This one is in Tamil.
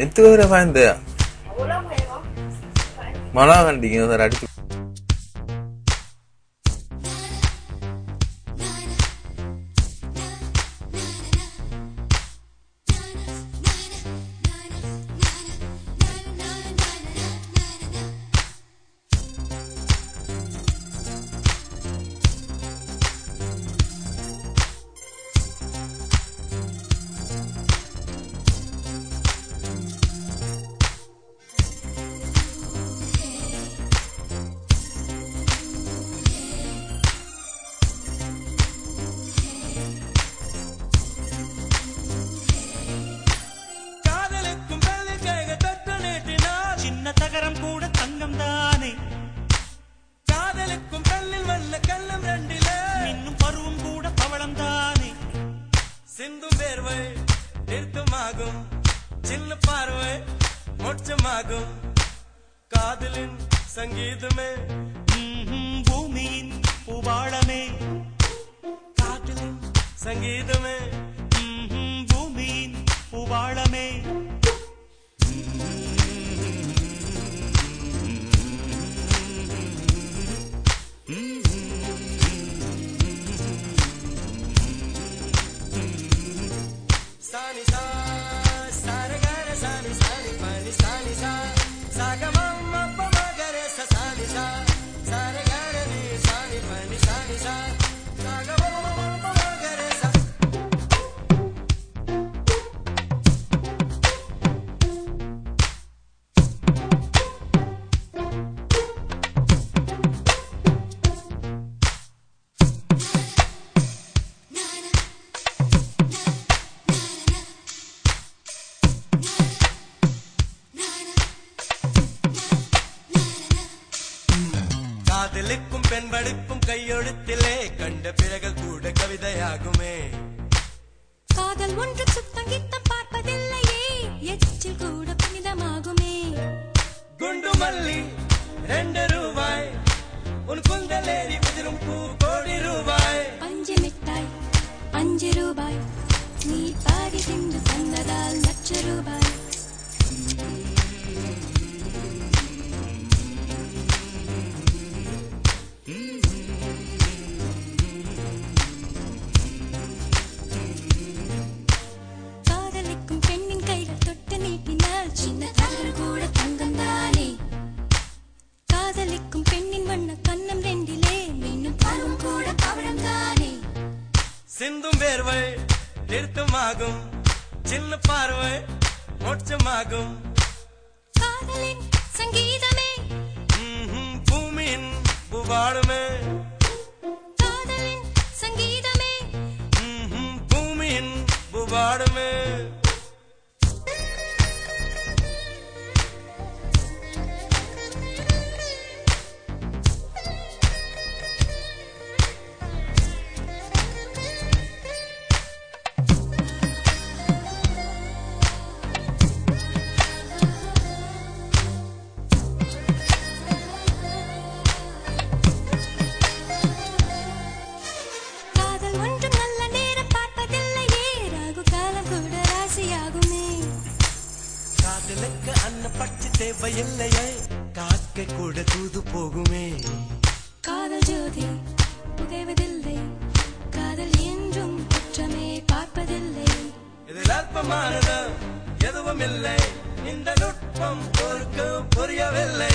எத்தனை பேரை பயந்த மழை கண்டிங்க சார் அடிச்சு சிந்தும் வேர்வை நிறுத்தமாகும் சின்ன பார்வை மோட்சமாகும் காதலின் சங்கீதமே பூமியின் பூபாளமே காதலின் சங்கீதமே பூமியின் பூபாளமே Sunny sa, sare gare sunny sunny funny sunny sa, saga mamma pama gare sa sunny sa, sare gare ni sunny funny sunny sa, saga mamma pama gare sa. காதலுக்கும் பெண்படுக்கும் கையெழுத்திலே கண்ட பிறகு கூட கவிதையாகுமே காதல் ஒன்று சுத்தம் கித்தம் பார்ப்பதில்லையே எச்சில் கூட புனிதமாகுமே குண்டு மல்லி 2 ரூபாய் உன் குந்தலேறி உதிரும் பூ கோடி ரூபாய் பஞ்சு மிட்டாய் 5 ரூபாய் நீ பாதி தின்று தந்ததால் லட்ச ரூபாய் காதலிக்கும் பெண்ணின் கைகள் தொட்டு நீட்டினால் சின்ன தவறு கூட தங்கம் தானே காதலிக்கும் பெண்ணின் வண்ண கண்ணம் ரெண்டிலே மீண்டும் பருவம் கூட பவழம் தானே சிந்தும் வேர்வை நிறுத்தமாகும் சின்ன பார்வை மோட்சமாகும் காதலின் சங்கீதமே பூமியின் பூபாளமே காதலின் சங்கீதமே பூமியின் பூபாளமே காதல் ஒன்றும் நல்ல நேரம் பார்ப்பதில்லையே ராகு காலம் கூட ராசியாகுமே காதலுக்கு அன்ன பட்சி தேவையில்லையே காக்கை கூட தூது போகுமே காதல் ஜோதி புகைவதில்லை காதல் என்றும் குற்றமே பார்ப்பதில்லை இதில் அற்பமானது எதுவும் இல்லை இந்த நுட்பம் பொறுக்க புரியவில்லை